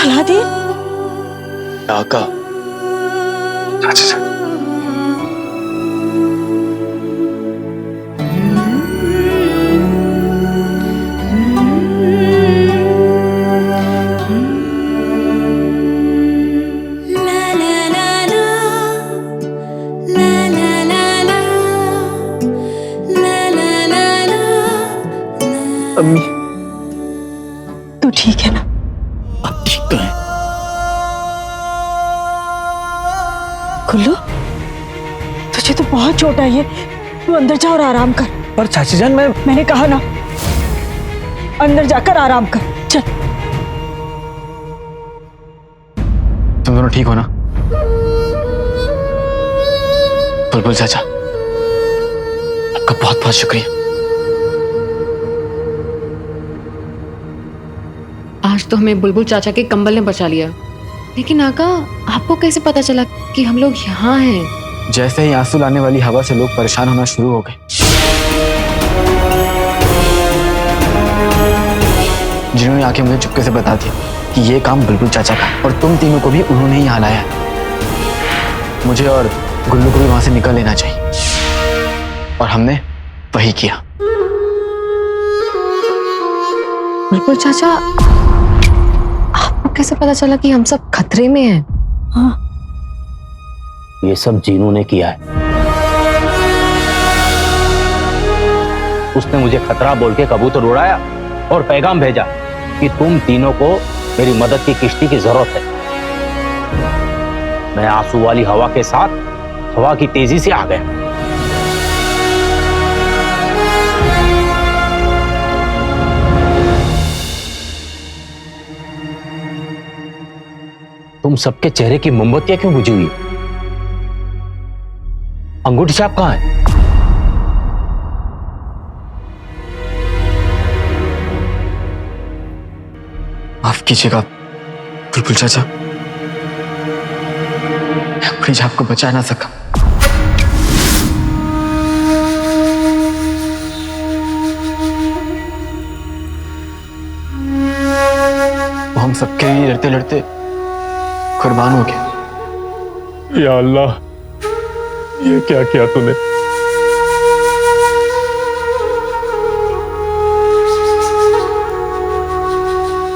[SPEAKER 7] अलादीन,
[SPEAKER 3] काका, अम्मी,
[SPEAKER 7] तू ठीक है ना?
[SPEAKER 6] अब ठीक तो है।
[SPEAKER 7] गुल्लू, तुझे तो बहुत चोट आई है, तू अंदर जा और आराम कर।
[SPEAKER 3] पर चाची जान,
[SPEAKER 7] मैंने कहा ना, अंदर जाकर आराम कर, चल।
[SPEAKER 3] तुम दोनों ठीक हो ना? बुलबुल चाचा, आपका बहुत बहुत शुक्रिया।
[SPEAKER 5] आज तो हमें बुलबुल चाचा के कंबल ने बचा लिया, लेकिन आका आपको कैसे पता चला कि हम लोग यहाँ हैं?
[SPEAKER 3] जैसे ही आंसू लाने वाली हवा से लोग परेशान होना शुरू हो गए, जिन्होंने आके मुझे चुपके से बता दिया कि ये काम बुलबुल चाचा का है और तुम तीनों को भी उन्होंने ही यहाँ लाया है। मुझे और गुल्लू को भी वहां से निकल लेना चाहिए, और हमने वही किया।
[SPEAKER 5] बुलबुल चाचा, आपको कैसे पता चला कि हम सब खतरे में हैं?
[SPEAKER 7] हाँ,
[SPEAKER 6] ये सब जीनू ने किया है। उसने मुझे खतरा बोल के कबूतर उड़ाया और पैगाम भेजा कि तुम तीनों को मेरी मदद की किश्ती की जरूरत है। मैं आंसू वाली हवा के साथ हवा की तेजी से आ गया। तुम सबके चेहरे की मोमबत्तियां क्यों बुझी हुई? अंगूठी छाप कहां है?
[SPEAKER 3] माफ कीजिएगा बुलबुल चाचा, मैं अंगूठी छाप को बचा ना सका। वो हम सबके लिए लड़ते लड़ते कुर्बान हो गया।
[SPEAKER 1] या अल्लाह, ये क्या किया तूने?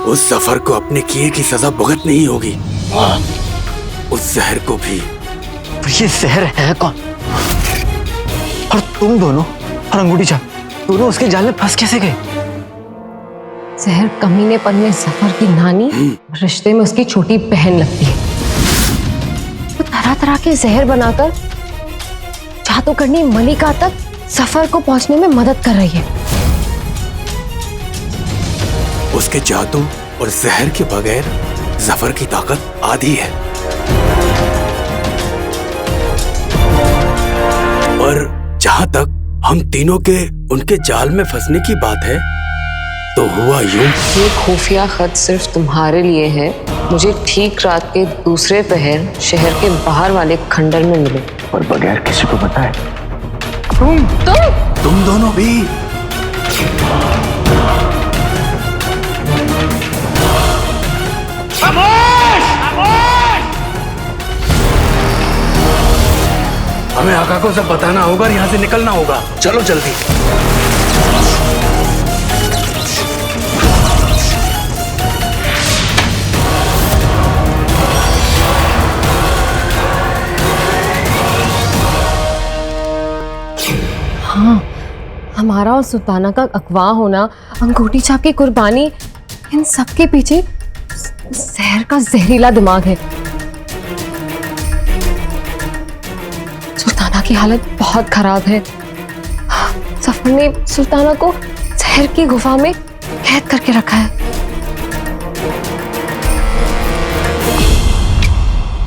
[SPEAKER 9] उस जफर को अपने किए की सजा भुगत नहीं होगी, उस जहर को भी।
[SPEAKER 3] तो ये जहर है कौन? और तुम दोनों और अंगूठी छाप दोनों उसके जाल में फंस कैसे गए?
[SPEAKER 5] जहर कमीनेपन में जफर की नानी, रिश्ते में उसकी छोटी बहन लगती है। वो तरह तरह के जहर बनाकर जादूगरनी मलिका तक जफर को पहुंचने में मदद कर रही है।
[SPEAKER 9] उसके जादू और जहर के बगैर जफर की ताकत आधी है। और जहां तक हम तीनों के उनके जाल में फंसने की बात है, तो हुआ यूं।
[SPEAKER 5] ये खुफिया खत सिर्फ तुम्हारे लिए है। मुझे ठीक रात के दूसरे पहर शहर के बाहर वाले खंडर में मिले,
[SPEAKER 6] और बगैर किसी को बताए।
[SPEAKER 9] तुम दोनों भी। हमें आका को सब बताना होगा और यहाँ से निकलना होगा। चलो जल्दी।
[SPEAKER 5] हाँ, हमारा और सुल्ताना का अगवा होना, अंगूठी छाप की कुर्बानी, इन सब के पीछे
[SPEAKER 8] जहर का जहरीला दिमाग है। सुल्ताना की हालत बहुत खराब है। जफर ने सुल्ताना को जहर की गुफा में कैद करके रखा है।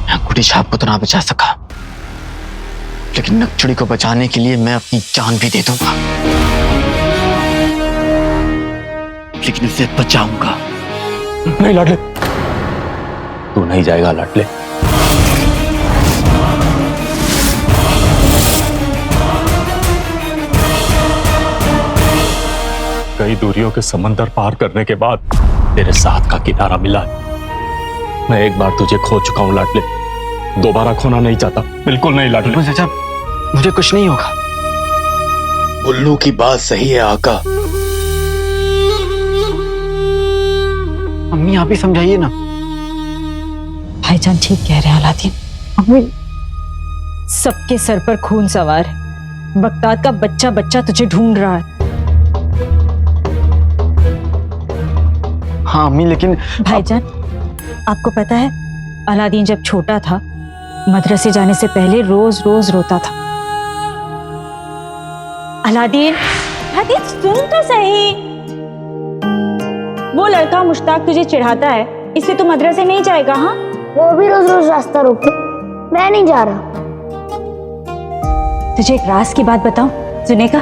[SPEAKER 3] मैं गुडी साहब को तो ना बचा सका, लेकिन नकचड़ी को बचाने के लिए मैं अपनी जान भी दे दूंगा, लेकिन उसे बचाऊंगा।
[SPEAKER 1] नहीं लाडले, तू नहीं जाएगा लाडले। कई दूरियों के समंदर पार करने के बाद तेरे साथ का किनारा मिला है। मैं एक बार तुझे खो चुका हूं लाडले, दोबारा खोना नहीं चाहता, बिल्कुल नहीं लाडले।
[SPEAKER 3] चाचा, मुझे कुछ नहीं होगा।
[SPEAKER 4] बुल्लू की बात सही है आका।
[SPEAKER 3] अम्मी आप ही समझाइए ना।
[SPEAKER 7] भाईजान ठीक कह रहे हैं अलादीन। अम्मी, सबके सर पर खून सवार है। बगदाद का बच्चा बच्चा तुझे ढूंढ रहा है।
[SPEAKER 3] हाँ अम्मी, लेकिन
[SPEAKER 7] भाईजान, आपको पता है अलादीन जब छोटा था मदरसे जाने से पहले रोज रोज रोता था। अलादीन, अलादीन सुन तो सही। वो लड़का मुश्ताक तुझे चिढ़ाता है, इसलिए तू मदरसे नहीं जाएगा? हाँ,
[SPEAKER 12] वो भी रोज रोज रास्ता रोकते, मैं नहीं जा रहा।
[SPEAKER 7] तुझे एक राज की बात बताऊं, सुनेगा?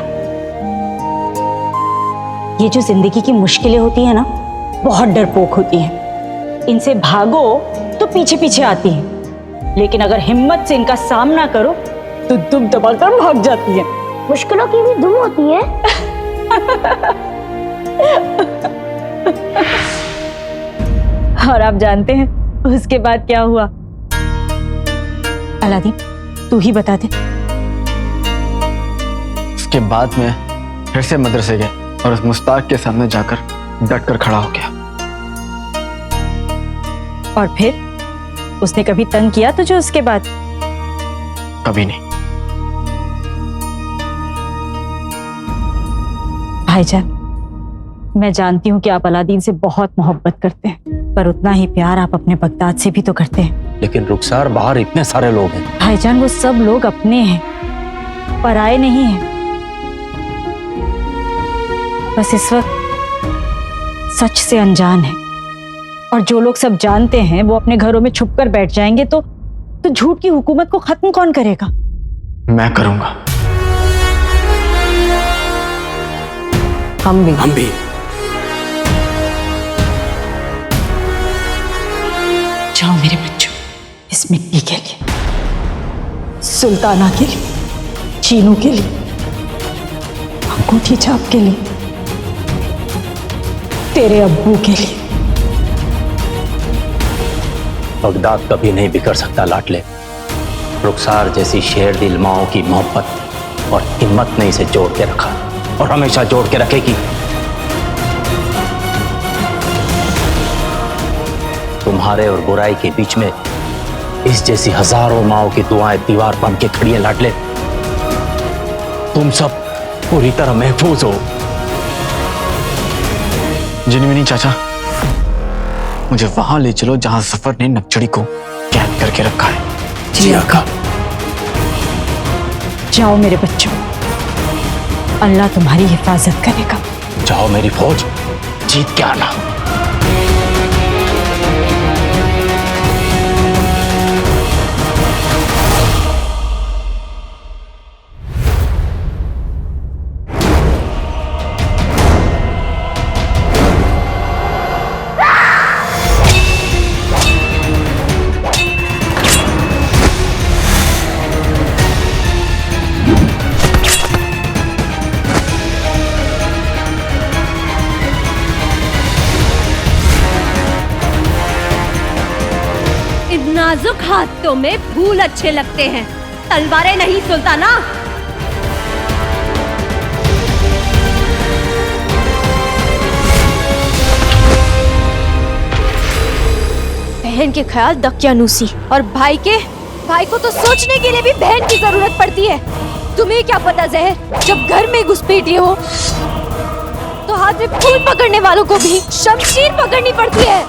[SPEAKER 7] ये जो जिंदगी की मुश्किलें होती है ना, बहुत डरपोक होती हैं। इनसे भागो तो पीछे पीछे आती हैं, लेकिन अगर हिम्मत से इनका सामना करो तो दुम दबाकर भाग जाती हैं।
[SPEAKER 12] मुश्किलों की भी दुम होती है।
[SPEAKER 7] और आप जानते हैं उसके बाद क्या हुआ? अलादीन, तू ही बता दे।
[SPEAKER 3] उसके बाद में फिर से मदरसे गए और उस मुस्ताक के सामने जाकर डट कर खड़ा हो गया।
[SPEAKER 7] और फिर उसने कभी तंग किया तुझे उसके बाद?
[SPEAKER 3] कभी नहीं।
[SPEAKER 7] भाईजान, मैं जानती हूँ कि आप अलादीन से बहुत मोहब्बत करते हैं, पर उतना ही प्यार आप अपने बगदाद से भी तो करते हैं।
[SPEAKER 6] लेकिन रुखसार, बाहर इतने सारे लोग हैं।
[SPEAKER 7] भाईजान, वो सब लोग अपने हैं, पराये नहीं हैं। बस इस वक्त सच से अनजान है, और जो लोग सब जानते हैं वो अपने घरों में छुपकर बैठ जाएंगे तो झूठ की हुकूमत को खत्म कौन करेगा?
[SPEAKER 3] मैं करूंगा।
[SPEAKER 7] हम भी। जाओ मेरे बच्चों, इस मिट्टी के लिए, सुल्ताना के लिए, चीनू के लिए, अंगूठी छाप के लिए, तेरे अब्बू के लिए।
[SPEAKER 6] बगदाद कभी नहीं बिखर सकता लाडले। रुखसार जैसी शेर दिल माओ की मोहब्बत और हिम्मत ने इसे जोड़ के रखा और हमेशा जोड़ के रखेगी। तुम्हारे और बुराई के बीच में इस जैसी हजारों माओ की दुआएं दीवार बन के खड़ी हैं लाडले। तुम सब पूरी तरह महफूज हो।
[SPEAKER 3] जिनमिनी चाचा, मुझे वहां ले चलो जहां जफर ने नकचड़ी को कैद करके रखा है।
[SPEAKER 7] जी आका। जाओ मेरे बच्चों, अल्लाह तुम्हारी हिफाजत करेगा।
[SPEAKER 6] जाओ मेरी फौज, जीत के आना।
[SPEAKER 8] नाजुक हाथों में फूल अच्छे लगते हैं, तलवारें नहीं सुल्ताना। बहन के ख्याल दकियानूसी, और भाई को तो सोचने के लिए भी बहन की जरूरत पड़ती है। तुम्हें क्या पता जहर, जब घर में घुसपैठी हो तो हाथ में फूल पकड़ने वालों को भी शमशीर पकड़नी पड़ती है।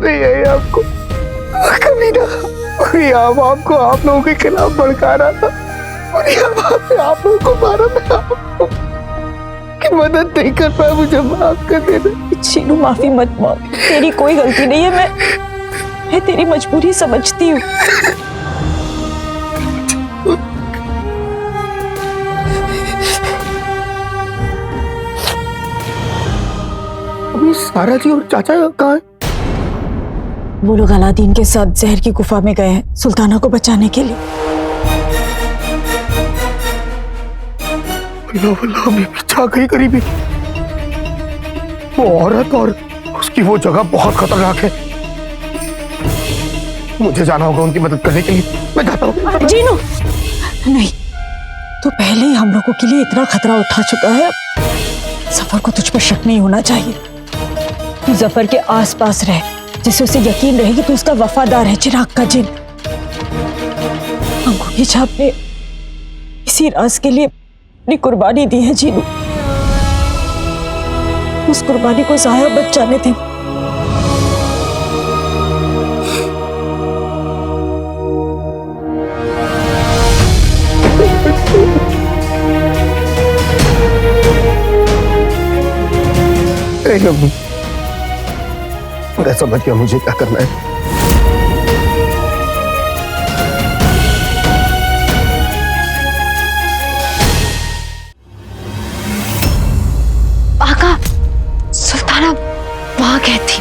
[SPEAKER 11] नहीं है आपको कभी ना कोई आपको आप लोगों के खिलाफ भड़का रहा था और आप लोगों को मारा। मैं आपको की मदद नहीं कर पाया, मुझे माफ कर देना।
[SPEAKER 7] शीनू माफी मत मांग, तेरी कोई गलती नहीं है। मैं तेरी मजबूरी समझती हूँ।
[SPEAKER 11] अभी सारा जी और चाचा कहाँ है?
[SPEAKER 7] वो लोग अलादीन के साथ जहर की गुफा में गए हैं सुल्ताना को बचाने के लिए।
[SPEAKER 11] अभी पीछा गई करीबी। वो औरत और उसकी वो जगह बहुत खतरनाक है। मुझे जाना होगा उनकी मदद करने के लिए। मैं जाता हूँ।
[SPEAKER 7] जीनू नहीं, तो पहले ही हम लोगों के लिए इतना खतरा उठा चुका है। जफर को तुझ पर शक नहीं होना चाहिए। तू जफर के आसपास रह, जिससे उसे यकीन रहे कि तू उसका वफादार है। चिराग का जिन अंगूठी छाप ने इसी राज के लिए अपनी कुर्बानी दी है। जीनू, उस कुर्बानी को जाया मत जाने दे।
[SPEAKER 11] मैं समझ गया मुझे क्या करना है।
[SPEAKER 5] आका, सुल्ताना वहां गई थी।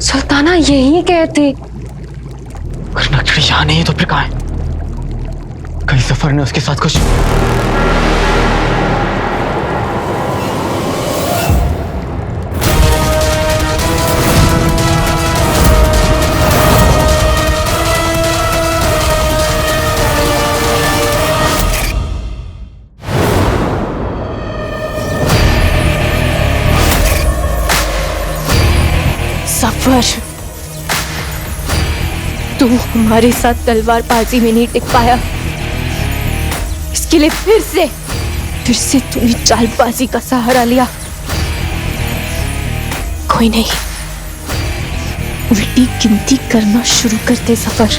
[SPEAKER 5] सुल्ताना यही गए थे।
[SPEAKER 3] अगर नक्शड़ी यहाँ नहीं है तो फिर कहाँ है? कहीं सफर ने उसके साथ कुछ।
[SPEAKER 5] सफर, तू हमारे साथ तलवारबाजी में नहीं टिक पाया, इसके लिए फिर से तूने चालबाजी का सहारा लिया। कोई नहीं, उल्टी गिनती करना शुरू कर दे सफर।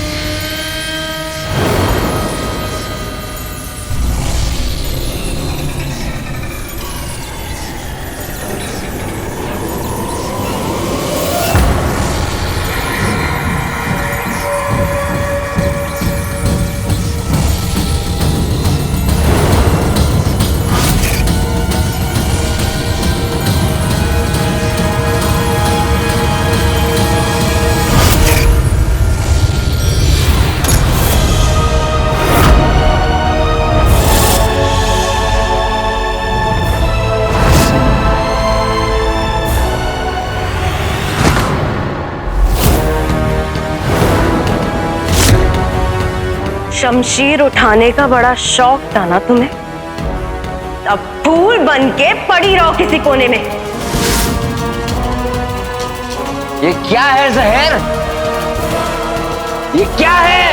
[SPEAKER 8] शमशीर उठाने का बड़ा शौक था ना तुम्हें? अब फूल बन के पड़ी रहो किसी कोने में।
[SPEAKER 6] ये क्या है जहर? ये क्या है?